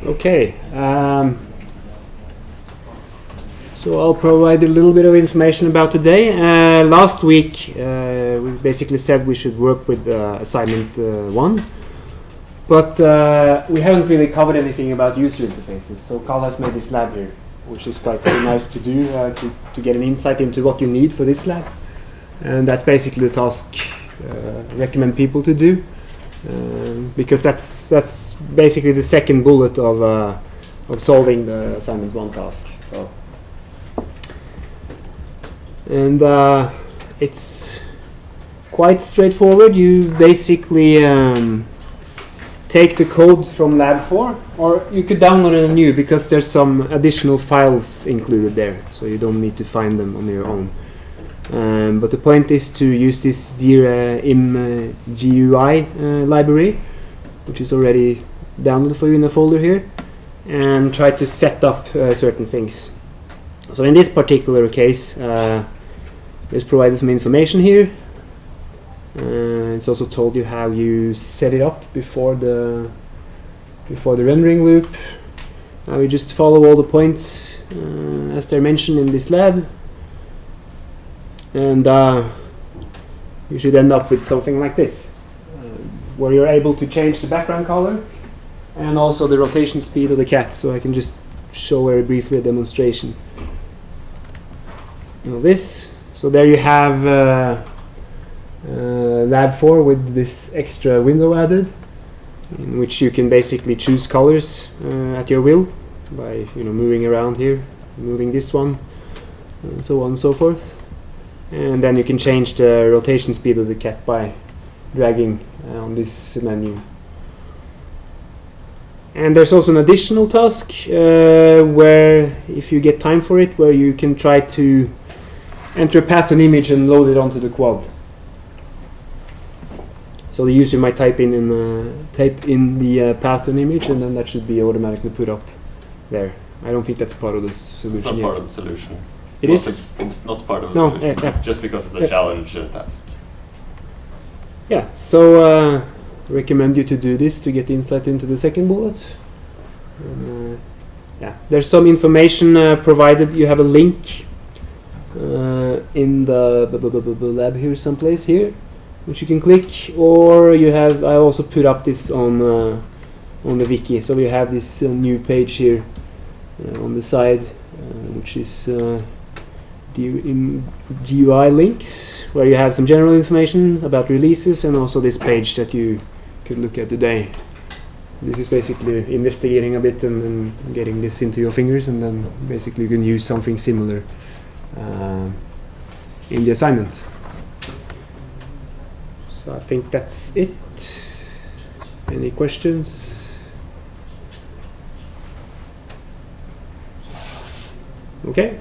Okay. So I'll provide a little bit of information about today. Last week we basically said we should work with assignment 1, but we haven't really covered anything about user interfaces. So Carl has made this lab here, which is quite nice to do to get an insight into what you need for this lab. And that's basically the task I recommend people to do, because that's basically the second bullet of solving the assignment 1 task. So. And it's quite straightforward. You basically take the code from lab 4, or you could download it anew because there's some additional files included there, so you don't need to find them on your own. But the point is to use this dear IMGUI library, which is already downloaded for you in a folder here, and try to set up certain things. So in this particular case, there's provided some information here. It's also told you how you set it up before the rendering loop. Now we just follow all the points as they're mentioned in this lab, and you should end up with something like this, where you're able to change the background color and also the rotation speed of the cat. So I can just show very briefly a demonstration. This. So there you have lab 4 with this extra window added, in which you can basically choose colors at your will by moving around here, moving this one, and so on and so forth. And then you can change the rotation speed of the cat by dragging on this menu. And there's also an additional task where, if you get time for it, where you can try to enter a path to an image and load it onto the quad. So the user might type in the path to an image, and then that should be automatically put up there. I don't think that's part of the solution. It's not part of the solution. It is? It's not part of the solution, just because it's a challenge task. Yeah, so recommend you to do this to get insight into the second bullet. Yeah, there's some information provided. You have a link in the lab here, someplace here, which you can click, or you have. I also put up this on the wiki, so we have this new page here on the side, which is the GUI links, where you have some general information about releases, and also this page that you could look at today. This is basically investigating a bit and getting this into your fingers, and then basically you can use something similar in the assignment. So I think that's it. Any questions? Okay.